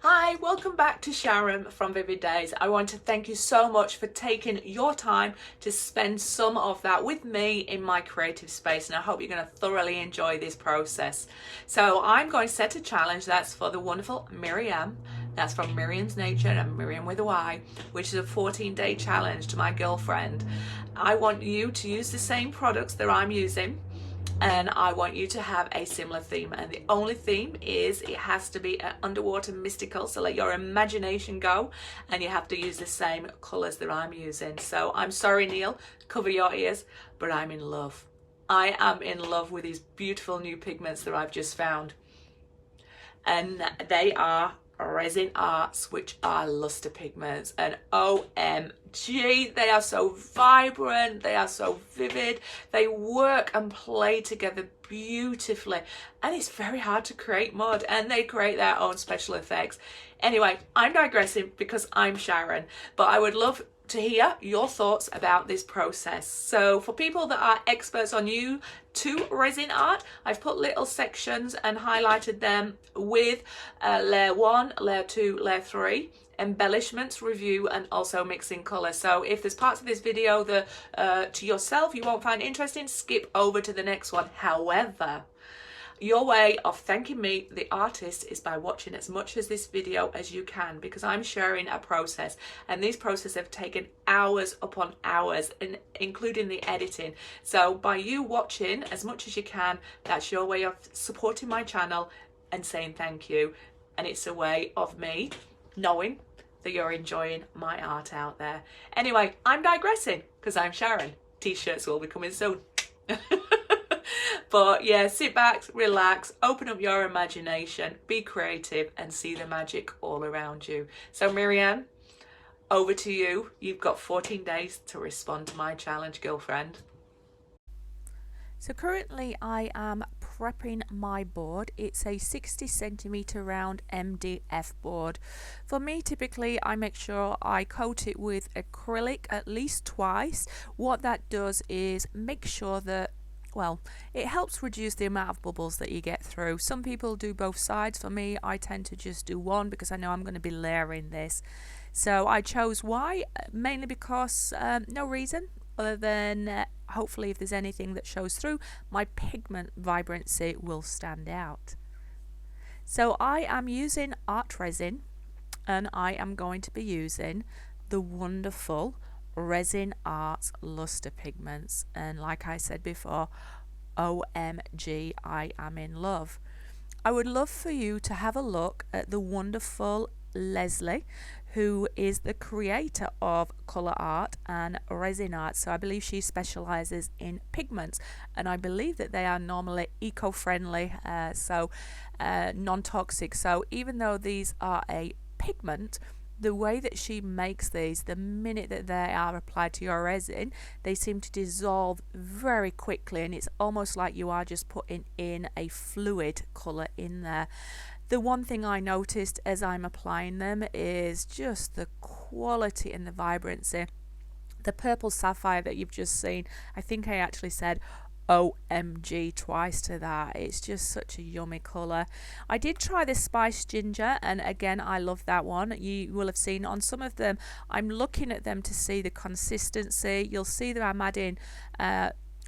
Hi, welcome back to Sharon from Vivid Days. I want to thank you so much for taking your time to spend some of that with me in my creative space, and I hope you're going to thoroughly enjoy this process. So I'm going to set a challenge that's for the wonderful Myriam. That's from Myriams Nature and Myriam with a Y, which is a 14-day challenge to my girlfriend. I want you to use the same products that I'm using, and I want you to have a similar theme, and the only theme is it has to be an underwater mystical, so let your imagination go, and you have to use the same colors that I'm using. So I'm sorry, Neil, cover your ears, but I'm in love. I am in love with these beautiful new pigments that I've just found, and they are Rezin Arts, which are luster pigments, and OMG, they are so vibrant, they are so vivid, they work and play together beautifully, and it's very hard to create mud, and they create their own special effects. Anyway, I'm digressing because I'm Sharon, but I would love to hear your thoughts about this process. So for people that are experts on new to resin art, I've put little sections and highlighted them with layer 1, layer 2, layer 3, embellishments, review, and also mixing colour. So if there's parts of this video that to yourself you won't find interesting, skip over to the next one. However, your way of thanking me, the artist, is by watching as much of this video as you can, because I'm sharing a process, and these processes have taken hours upon hours, including the editing. So by you watching as much as you can, that's your way of supporting my channel and saying thank you. And it's a way of me knowing that you're enjoying my art out there. Anyway, I'm digressing because I'm Sharon. T-shirts will be coming soon. But yeah, sit back, relax, open up your imagination, be creative, and see the magic all around you. So Myriam, over to you. You've got 14 days to respond to my challenge, girlfriend. So currently I am prepping my board. It's a 60 centimeter round MDF board. For me, typically I make sure I coat it with acrylic at least twice. What that does is make sure that, well, it helps reduce the amount of bubbles that you get through. Some people do both sides. For me, I tend to just do one because I know I'm going to be layering this. So I chose Y mainly because no reason other than hopefully if there's anything that shows through, my pigment vibrancy will stand out. So I am using art resin, and I am going to be using the wonderful Rezin Arte Luster Pigments, and like I said before, OMG, I am in love. I would love for you to have a look at the wonderful Leslie, who is the creator of Colour Art and Rezin Art. So I believe she specializes in pigments, and I believe that they are normally eco-friendly, so non-toxic. So even though these are a pigment, the way that she makes these, the minute that they are applied to your resin, they seem to dissolve very quickly, and it's almost like you are just putting in a fluid colour in there. The one thing I noticed as I'm applying them is just the quality and the vibrancy. The purple sapphire that you've just seen, I think I actually said OMG twice to that. It's just such a yummy colour. I did try this spiced ginger, and again I love that one. You will have seen on some of them, I'm looking at them to see the consistency. You'll see that I'm adding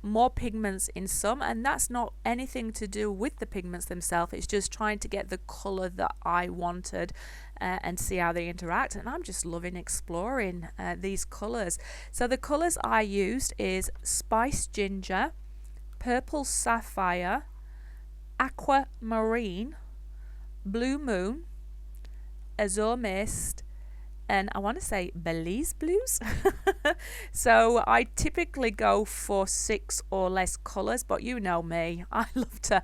more pigments in some, and that's not anything to do with the pigments themselves. It's just trying to get the colour that I wanted and see how they interact, and I'm just loving exploring these colours. So the colours I used is spiced ginger, purple sapphire, aquamarine, blue moon, azure mist, and I want to say Belize blues. So I typically go for 6 or less colours, but you know me, I love to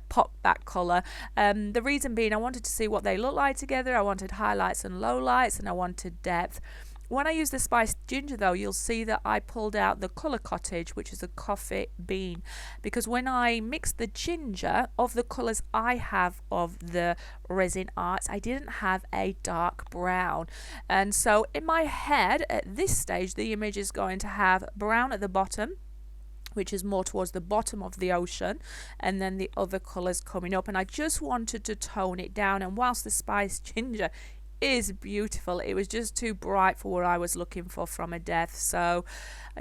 pop that colour. The reason being, I wanted to see what they look like together. I wanted highlights and lowlights, and I wanted depth. When I use the spiced ginger though, you'll see that I pulled out the colour cottage, which is a coffee bean, because when I mixed the ginger of the colours I have of the resin arts, I didn't have a dark brown, and so in my head at this stage the image is going to have brown at the bottom, which is more towards the bottom of the ocean, and then the other colours coming up. And I just wanted to tone it down, and whilst the spice ginger is beautiful, it was just too bright for what I was looking for from a depth. So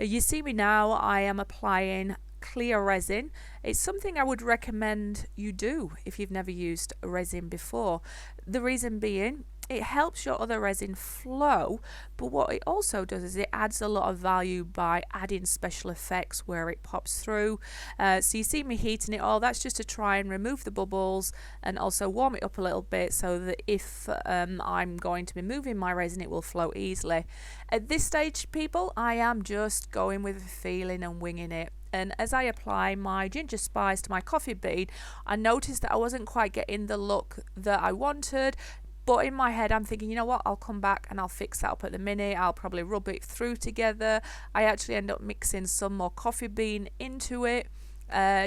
you see me now, I am applying clear resin. It's something I would recommend you do if you've never used resin before. The reason being, it helps your other resin flow, but what it also does is it adds a lot of value by adding special effects where it pops through. So you see me heating it all, that's just to try and remove the bubbles and also warm it up a little bit so that if I'm going to be moving my resin, it will flow easily. At this stage, people, I am just going with the feeling and winging it. And as I apply my ginger spice to my coffee bean, I noticed that I wasn't quite getting the look that I wanted. But in my head, I'm thinking, you know what, I'll come back and I'll fix that up at the minute. I'll probably rub it through together. I actually end up mixing some more coffee bean into it,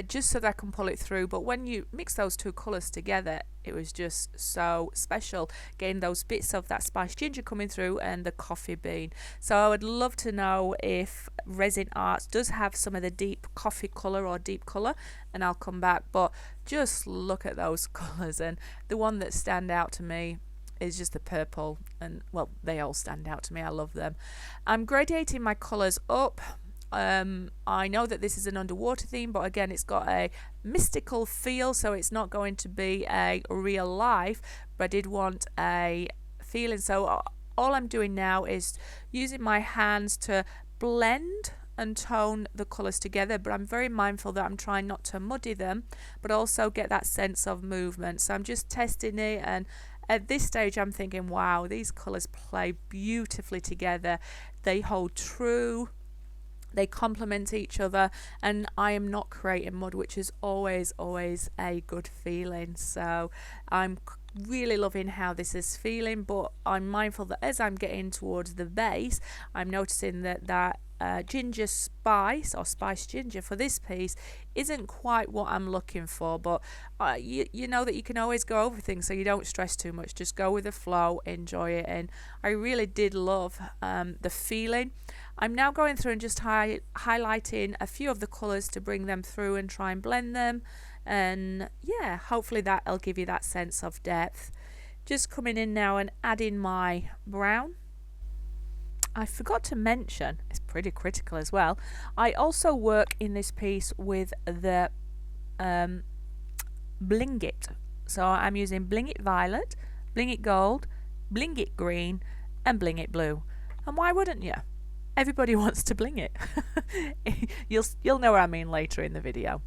just so that I can pull it through. But when you mix those two colours together, it was just so special, getting those bits of that spiced ginger coming through and the coffee bean. So I would love to know if Rezin Art does have some of the deep coffee colour or deep colour, and I'll come back. But just look at those colours, and the one that stand out to me is just the purple, and well, they all stand out to me. I love them. I'm gradating my colours up. I know that this is an underwater theme, but again, it's got a mystical feel, so it's not going to be a real life, but I did want a feeling. So all I'm doing now is using my hands to blend and tone the colours together, but I'm very mindful that I'm trying not to muddy them, but also get that sense of movement. So I'm just testing it, and at this stage I'm thinking, wow, these colours play beautifully together. They hold true, they complement each other, and I am not creating mud, which is always a good feeling. So I'm really loving how this is feeling, but I'm mindful that as I'm getting towards the base, I'm noticing that ginger spice or spiced ginger for this piece isn't quite what I'm looking for. But you know that you can always go over things, so you don't stress too much, just go with the flow, enjoy it. And I really did love the feeling. I'm now going through and just highlighting a few of the colours to bring them through and try and blend them, and yeah, hopefully that'll give you that sense of depth. Just coming in now and adding my brown. I forgot to mention, it's pretty critical as well, I also work in this piece with the Bling It. So I'm using Bling It Violet, Bling It Gold, Bling It Green and Bling It Blue. And why wouldn't you? Everybody wants to bling it. You'll know what I mean later in the video.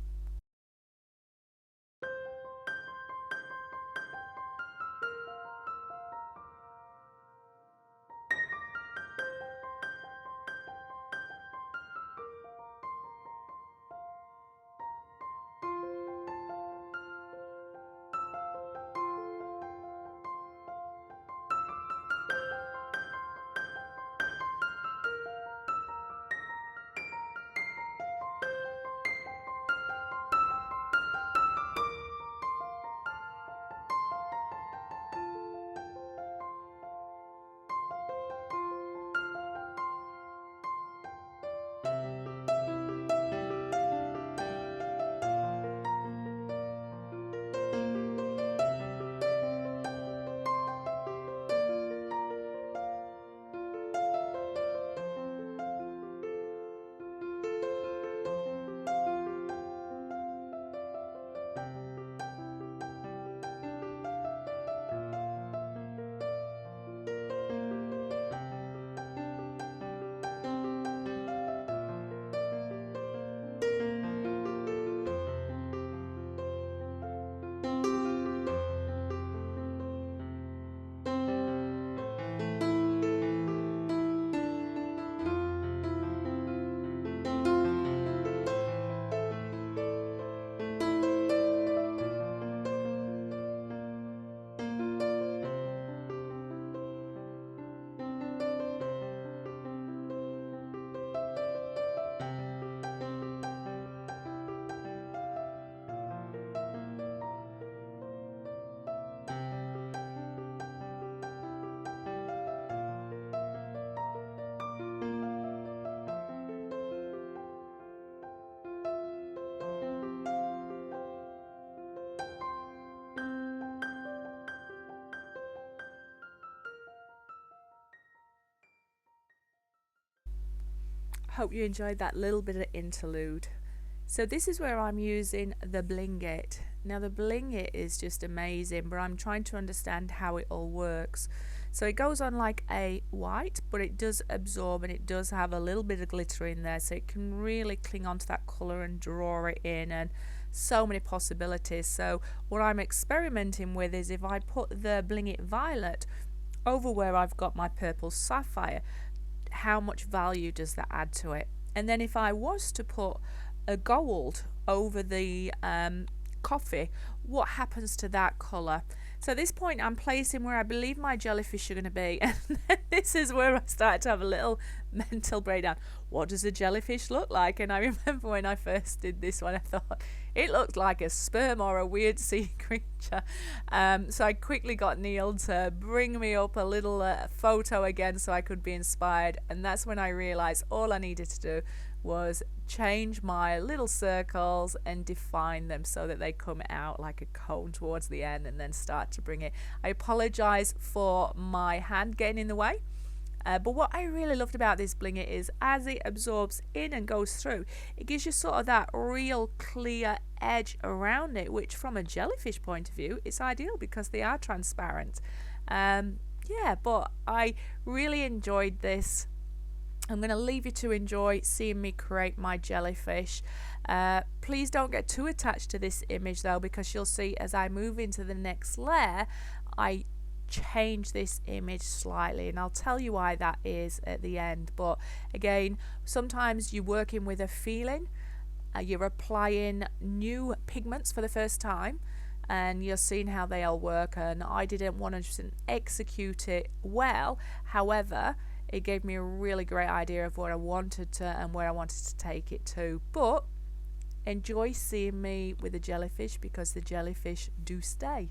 Hope you enjoyed that little bit of interlude. So this is where I'm using the Bling It. Now the Bling It is just amazing, but I'm trying to understand how it all works. So it goes on like a white, but it does absorb and it does have a little bit of glitter in there, so it can really cling onto that colour and draw it in, and so many possibilities. So what I'm experimenting with is if I put the Bling It Violet over where I've got my purple sapphire, how much value does that add to it? And then if I was to put a gold over the coffee, what happens to that colour? So at this point I'm placing where I believe my jellyfish are going to be, and this is where I started to have a little mental breakdown. What does a jellyfish look like? And I remember when I first did this one, I thought it looked like a sperm or a weird sea creature. So I quickly got Neil to bring me up a little photo again so I could be inspired, and that's when I realised all I needed to do was change my little circles and define them so that they come out like a cone towards the end, and then start to bring it. I apologise for my hand getting in the way, but what I really loved about this Bling It is as it absorbs in and goes through, it gives you sort of that real clear edge around it, which from a jellyfish point of view is ideal because they are transparent. Yeah, but I really enjoyed this. I'm going to leave you to enjoy seeing me create my jellyfish. Please don't get too attached to this image though, because you'll see as I move into the next layer, I change this image slightly, and I'll tell you why that is at the end. But again, sometimes you're working with a feeling, you're applying new pigments for the first time, and you're seeing how they all work, and I didn't 100% execute it well. However, it gave me a really great idea of what I wanted to and where I wanted to take it to. But enjoy seeing me with the jellyfish, because the jellyfish do stay.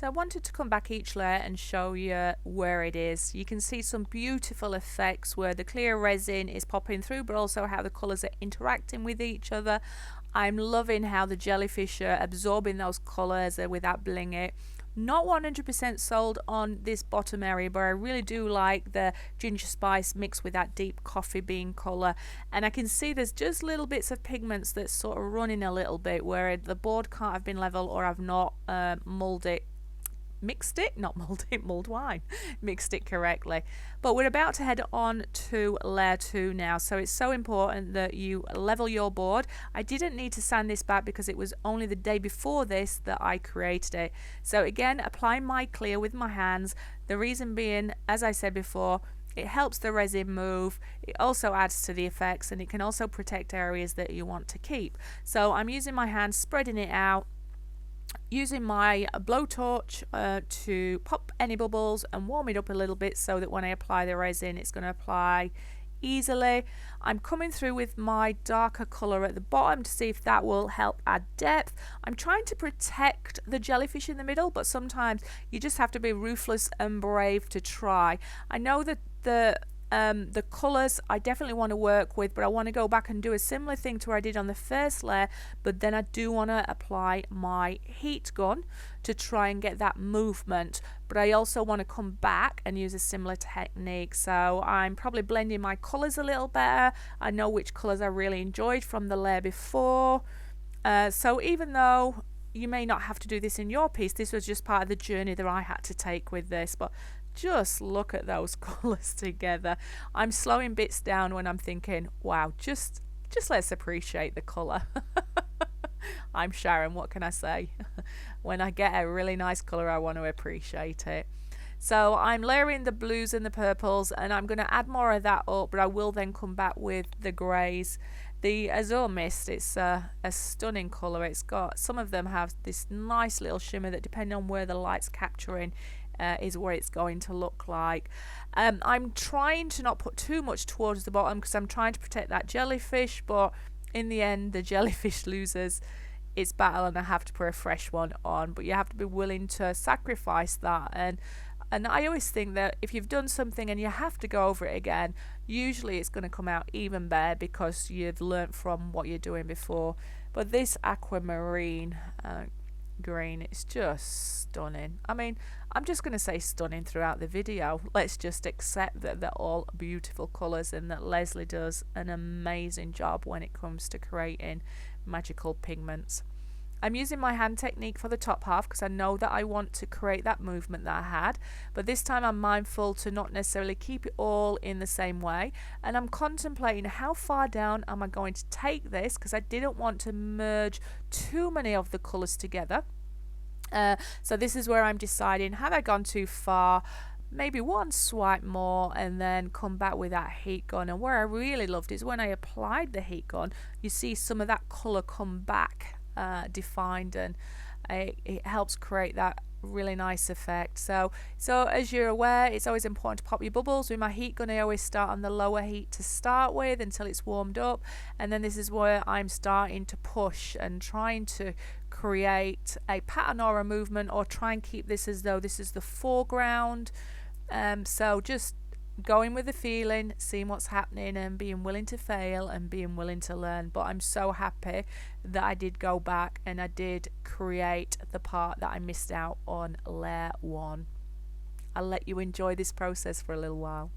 So I wanted to come back each layer and show you where it is. You can see some beautiful effects where the clear resin is popping through, but also how the colours are interacting with each other. I'm loving how the jellyfish are absorbing those colours without bling it. Not 100% sold on this bottom area, but I really do like the ginger spice mixed with that deep coffee bean colour. And I can see there's just little bits of pigments that's sort of running a little bit where the board can't have been level, or I've not mixed it correctly. But we're about to head on to layer 2 now, so it's so important that you level your board. I didn't need to sand this back because it was only the day before this that I created it. So again, applying my clear with my hands, the reason being, as I said before, it helps the resin move, it also adds to the effects, and it can also protect areas that you want to keep. So I'm using my hands, spreading it out, using my blowtorch to pop any bubbles and warm it up a little bit so that when I apply the resin it's going to apply easily. I'm coming through with my darker colour at the bottom to see if that will help add depth. I'm trying to protect the jellyfish in the middle, but sometimes you just have to be ruthless and brave to try. I know that the colours I definitely want to work with, but I want to go back and do a similar thing to what I did on the first layer, but then I do want to apply my heat gun to try and get that movement, but I also want to come back and use a similar technique. So I'm probably blending my colours a little better. I know which colours I really enjoyed from the layer before, so even though you may not have to do this in your piece, this was just part of the journey that I had to take with this. But just look at those colours together. I'm slowing bits down when I'm thinking, wow, just let's appreciate the colour. I'm Sharon, what can I say? When I get a really nice colour, I want to appreciate it. So I'm layering the blues and the purples, and I'm going to add more of that up, but I will then come back with the greys. The azure mist, it's a stunning colour. It's got, some of them have this nice little shimmer that, depending on where the light's capturing, is what it's going to look like. I'm trying to not put too much towards the bottom because I'm trying to protect that jellyfish, but in the end the jellyfish loses its battle and I have to put a fresh one on. But you have to be willing to sacrifice that, and I always think that if you've done something and you have to go over it again, usually it's going to come out even better because you've learnt from what you're doing before. But this aquamarine green, it's just stunning. I mean, I'm just going to say stunning throughout the video. Let's just accept that they're all beautiful colours and that Leslie does an amazing job when it comes to creating magical pigments. I'm using my hand technique for the top half because I know that I want to create that movement that I had, but this time I'm mindful to not necessarily keep it all in the same way, and I'm contemplating how far down am I going to take this because I didn't want to merge too many of the colours together. So this is where I'm deciding, have I gone too far? Maybe one swipe more and then come back with that heat gun. And where I really loved is when I applied the heat gun, you see some of that colour come back defined, and it helps create that really nice effect. So as you're aware, it's always important to pop your bubbles. With my heat gun, I always start on the lower heat to start with until it's warmed up, and then this is where I'm starting to push and trying to create a pattern or a movement, or try and keep this as though this is the foreground. So just going with the feeling, seeing what's happening, and being willing to fail and being willing to learn. But I'm so happy that I did go back and I did create the part that I missed out on layer 1. I'll let you enjoy this process for a little while.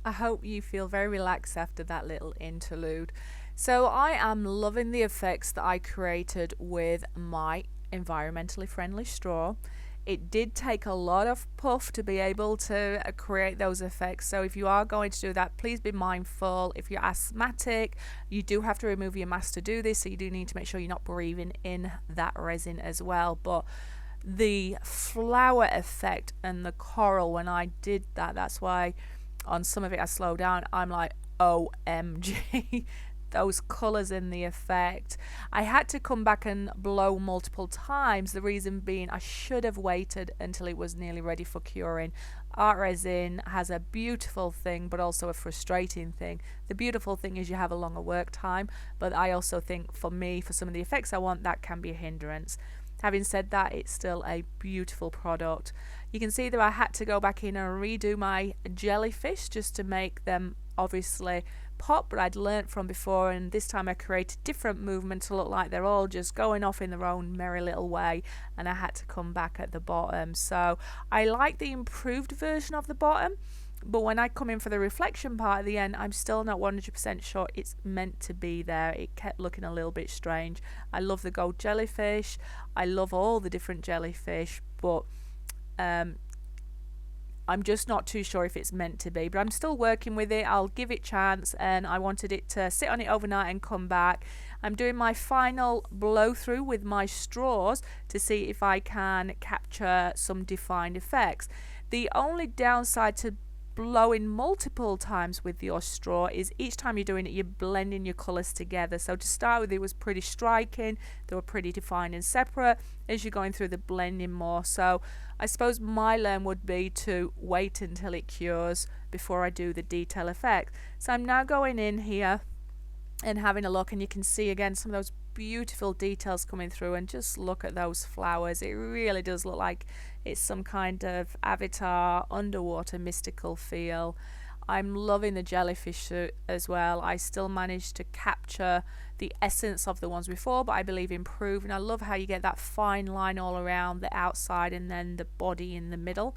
I hope you feel very relaxed after that little interlude. So I am loving the effects that I created with my environmentally friendly straw. It did take a lot of puff to be able to create those effects. So if you are going to do that, please be mindful. If you're asthmatic, you do have to remove your mask to do this. So you do need to make sure you're not breathing in that resin as well. But the flower effect and the coral, when I did that, that's why on some of it I slow down. I'm like, OMG. Those colours in the effect. I had to come back and blow multiple times. The reason being I should have waited until it was nearly ready for curing. Art resin has a beautiful thing but also a frustrating thing. The beautiful thing is you have a longer work time, but I also think for me, for some of the effects I want, that can be a hindrance. Having said that, it's still a beautiful product. You can see that I had to go back in and redo my jellyfish just to make them obviously pop, but I'd learnt from before, and this time I created different movement to look like they're all just going off in their own merry little way, and I had to come back at the bottom. So I like the improved version of the bottom, but when I come in for the reflection part at the end, I'm still not 100% sure it's meant to be there. It kept looking a little bit strange. I love the gold jellyfish. I love all the different jellyfish, but I'm just not too sure if it's meant to be, but I'm still working with it. I'll give it a chance, and I wanted it to sit on it overnight and come back. I'm doing my final blow through with my straws to see if I can capture some defined effects. The only downside to blowing multiple times with your straw is each time you're doing it, you're blending your colours together. So to start with, it was pretty striking. They were pretty defined and separate. As you're going through the blending more, so I suppose my learn would be to wait until it cures before I do the detail effect. So I'm now going in here and having a look, and you can see again some of those beautiful details coming through, and just look at those flowers. It really does look like it's some kind of Avatar underwater mystical feel. I'm loving the jellyfish suit as well. I still managed to capture the essence of the ones before, but I believe improved, and I love how you get that fine line all around the outside and then the body in the middle.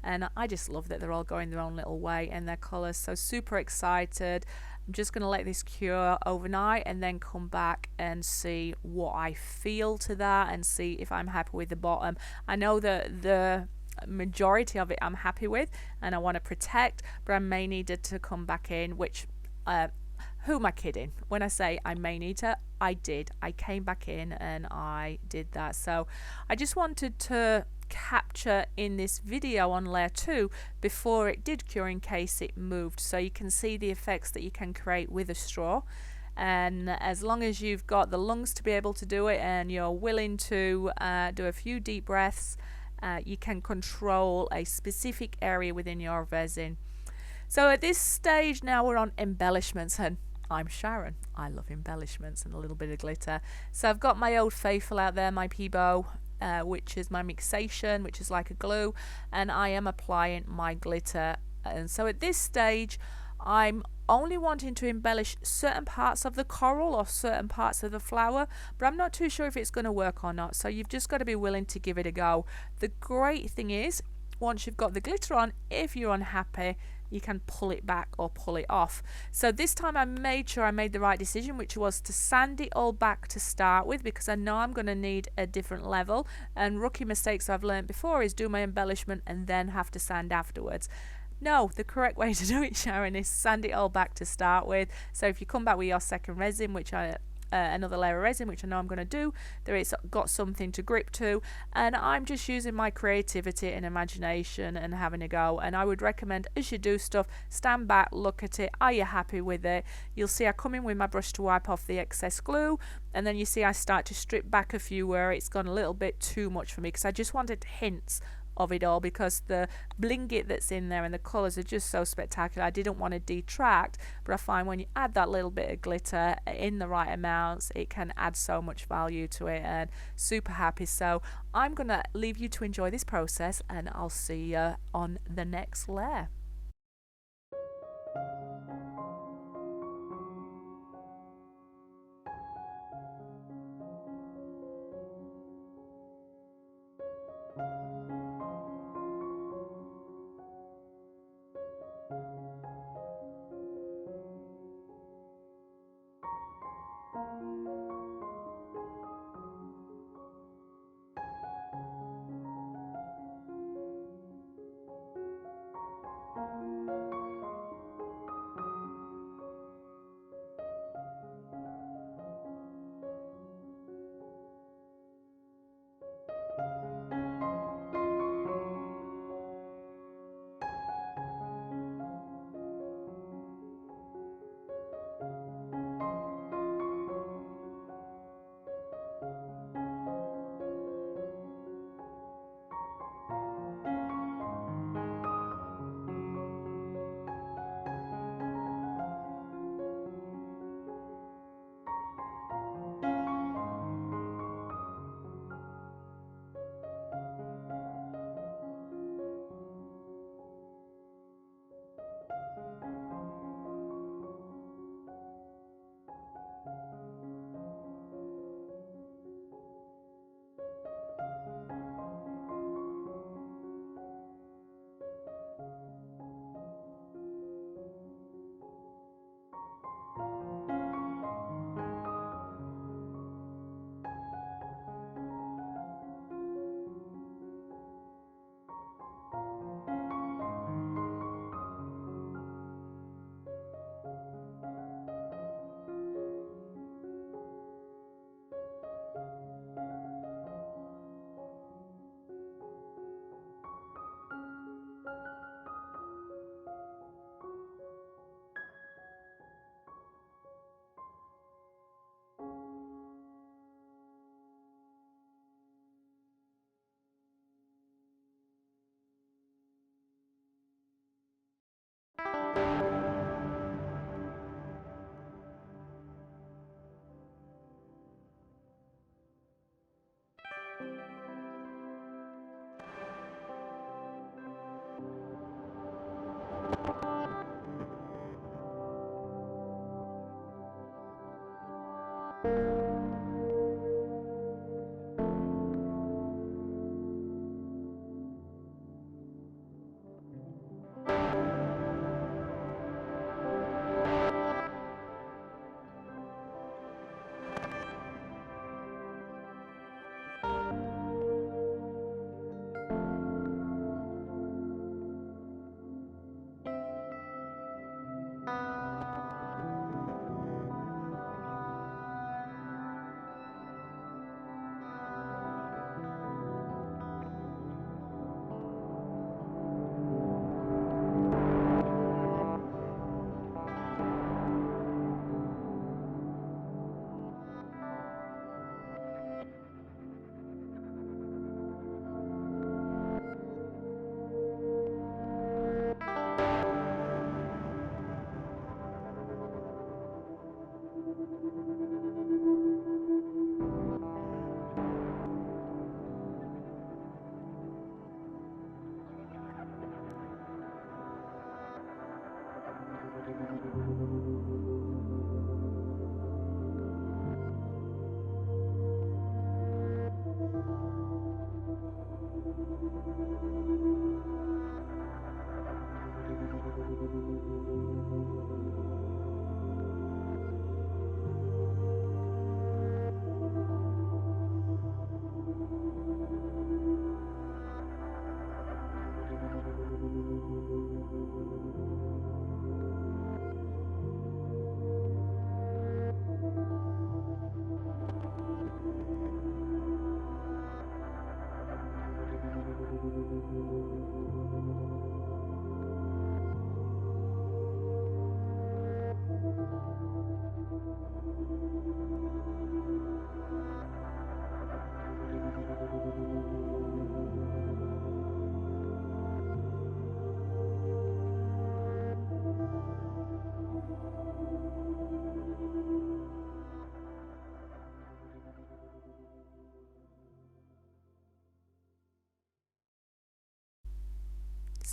And I just love that they're all going their own little way and their colours. So super excited. I'm just going to let this cure overnight and then come back and see what I feel to that and see if I'm happy with the bottom. I know that the majority of it I'm happy with and I want to protect, but I may need it to come back in, which who am I kidding? When I say I may need to, I did. I came back in and I did that. So I just wanted to capture in this video on layer 2 before it did cure in case it moved, so you can see the effects that you can create with a straw. And as long as you've got the lungs to be able to do it and you're willing to do a few deep breaths, you can control a specific area within your resin. So at this stage now we're on embellishments, and I'm Sharon. I love embellishments and a little bit of glitter. So I've got my Old Faithful out there, my Peebo, which is my mixation, which is like a glue, and I am applying my glitter. And so at this stage I'm only wanting to embellish certain parts of the coral or certain parts of the flower, but I'm not too sure if it's going to work or not, so you've just got to be willing to give it a go. The great thing is, once you've got the glitter on, if you're unhappy, you can pull it back or pull it off. So this time I made sure I made the right decision, which was to sand it all back to start with, because I know I'm going to need a different level, and rookie mistakes I've learned before is do my embellishment and then have to sand afterwards. No, the correct way to do it, Sharon, is sand it all back to start with. So if you come back with your second resin, which I another layer of resin, which I know I'm going to do. There it's got something to grip to, and I'm just using my creativity and imagination and having a go. And I would recommend, as you do stuff, stand back, look at it. Are you happy with it? You'll see I come in with my brush to wipe off the excess glue, and then you see I start to strip back a few where it's gone a little bit too much for me, because I just wanted hints of it all, because the blingit that's in there and the colours are just so spectacular. I didn't want to detract, but I find when you add that little bit of glitter in the right amounts, it can add so much value to it, and super happy. So I'm gonna leave you to enjoy this process, and I'll see you on the next layer.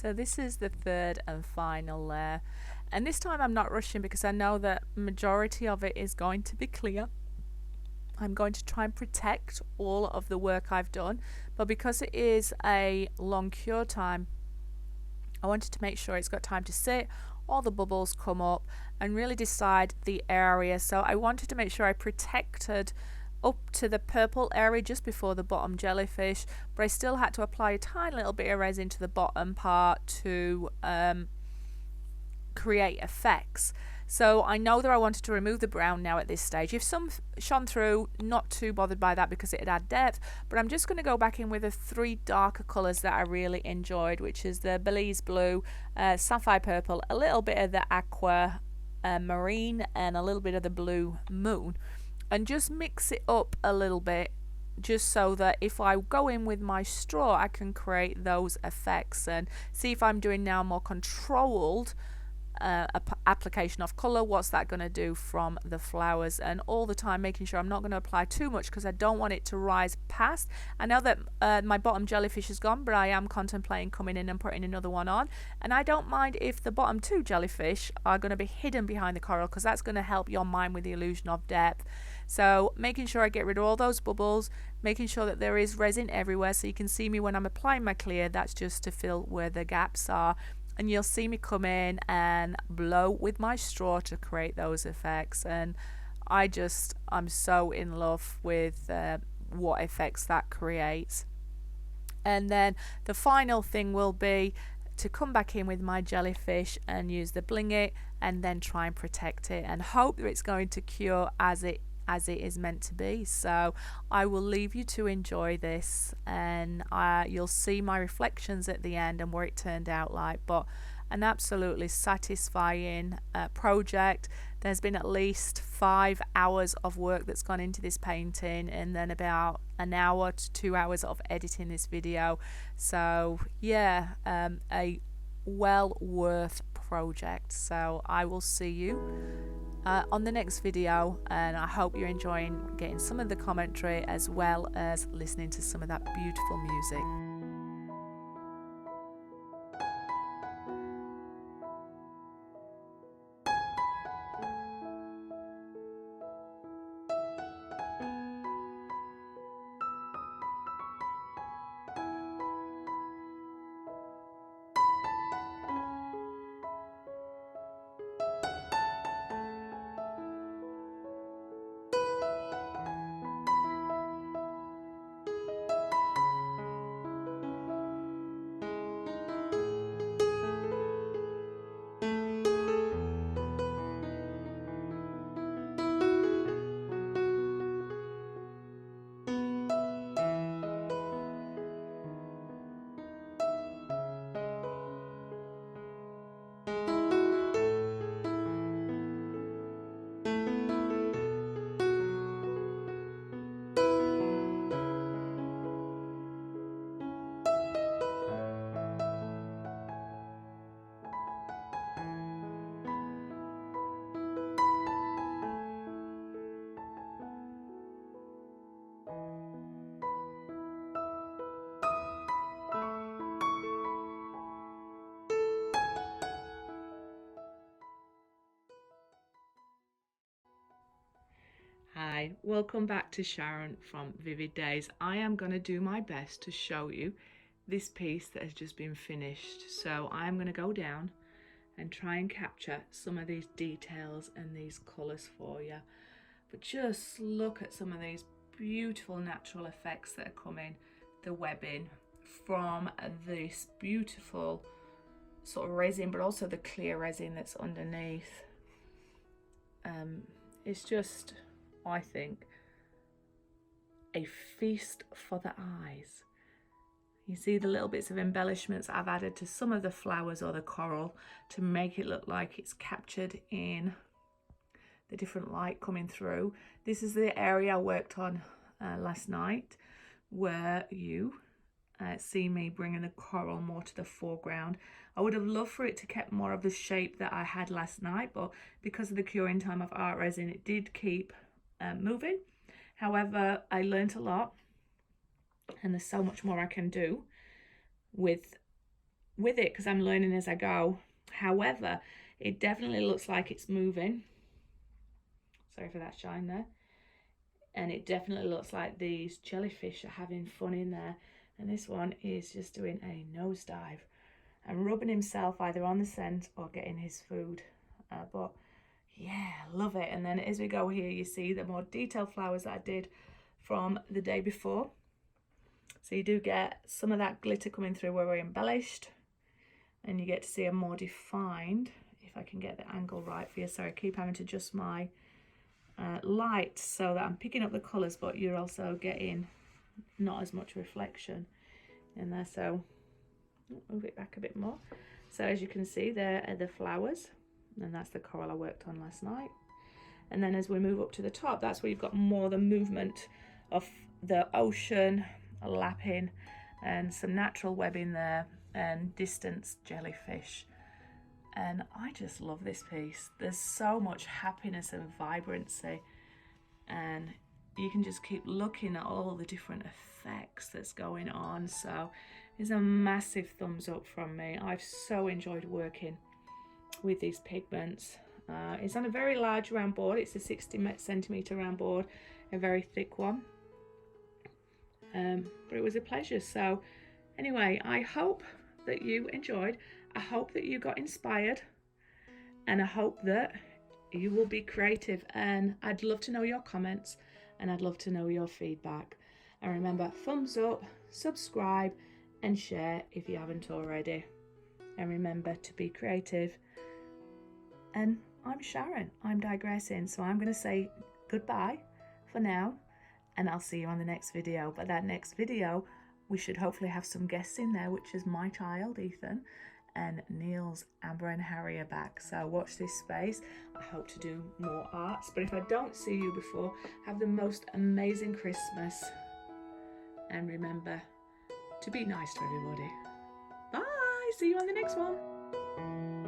So this is the third and final layer, and this time I'm not rushing because I know that majority of it is going to be clear. I'm going to try and protect all of the work I've done, but because it is a long cure time, I wanted to make sure it's got time to sit, all the bubbles come up, and really decide the area. So I wanted to make sure I protected up to the purple area just before the bottom jellyfish, but I still had to apply a tiny little bit of resin to the bottom part to create effects. So I know that I wanted to remove the brown now at this stage. If some shone through, not too bothered by that because it had depth, but I'm just going to go back in with the three darker colours that I really enjoyed, which is the Belize blue, sapphire purple, a little bit of the aqua marine, and a little bit of the blue moon, and just mix it up a little bit, just so that if I go in with my straw I can create those effects and see if I'm doing now more controlled application of colour, what's that going to do from the flowers, and all the time making sure I'm not going to apply too much because I don't want it to rise past. I know that my bottom jellyfish is gone, but I am contemplating coming in and putting another one on, and I don't mind if the bottom two jellyfish are going to be hidden behind the coral because that's going to help your mind with the illusion of depth. So making sure I get rid of all those bubbles, making sure that there is resin everywhere so you can see me when I'm applying my clear. That's just to fill where the gaps are. And you'll see me come in and blow with my straw to create those effects, and I'm so in love with what effects that creates. And then the final thing will be to come back in with my jellyfish and use the Bling It and then try and protect it and hope that it's going to cure as it is meant to be. So I will leave you to enjoy this, and you'll see my reflections at the end and what it turned out like. But an absolutely satisfying project. There's been at least 5 hours of work that's gone into this painting, and then about an hour to 2 hours of editing this video. So yeah, a well worth project. So I will see you on the next video, and I hope you're enjoying getting some of the commentary as well as listening to some of that beautiful music. Hi, welcome back to Sharon from Vivid Days. I am going to do my best to show you this piece that has just been finished. So I'm going to go down and try and capture some of these details and these colours for you. But just look at some of these beautiful natural effects that are coming, the webbing from this beautiful sort of resin, but also the clear resin that's underneath. It's just, I think, a feast for the eyes. You see the little bits of embellishments I've added to some of the flowers or the coral to make it look like it's captured in the different light coming through. This is the area I worked on last night, where you see me bringing the coral more to the foreground. I would have loved for it to keep more of the shape that I had last night, but because of the curing time of art resin, it did keep moving. However, I learnt a lot, and there's so much more I can do with with it because I'm learning as I go. However, it definitely looks like it's moving. Sorry for that shine there. And it definitely looks like these jellyfish are having fun in there. And this one is just doing a nosedive and rubbing himself either on the scent or getting his food. But yeah, love it. And then as we go here, you see the more detailed flowers that I did from the day before. So you do get some of that glitter coming through where we're embellished, and you get to see a more defined, if I can get the angle right for you. Sorry, I keep having to adjust my light so that I'm picking up the colours, but you're also getting not as much reflection in there. So move it back a bit more. So as you can see, there are the flowers, and that's the coral I worked on last night. And then as we move up to the top, that's where you've got more the movement of the ocean lapping and some natural webbing there and distant jellyfish. And I just love this piece. There's so much happiness and vibrancy, and you can just keep looking at all the different effects that's going on. So it's a massive thumbs up from me. I've so enjoyed working with these pigments. It's on a very large round board. It's a 60cm round board, a very thick one. But it was a pleasure. So anyway, I hope that you enjoyed. I hope that you got inspired, and I hope that you will be creative. And I'd love to know your comments, and I'd love to know your feedback. And remember, thumbs up, subscribe, and share if you haven't already. And remember to be creative. And I'm Sharon. I'm digressing, so I'm going to say goodbye for now, and I'll see you on the next video. But that next video, we should hopefully have some guests in there, which is my child Ethan, and Niels, Amber and Harry are back. So watch this space. I hope to do more arts, but if I don't see you before, have the most amazing Christmas, and remember to be nice to everybody. Bye. See you on the next one.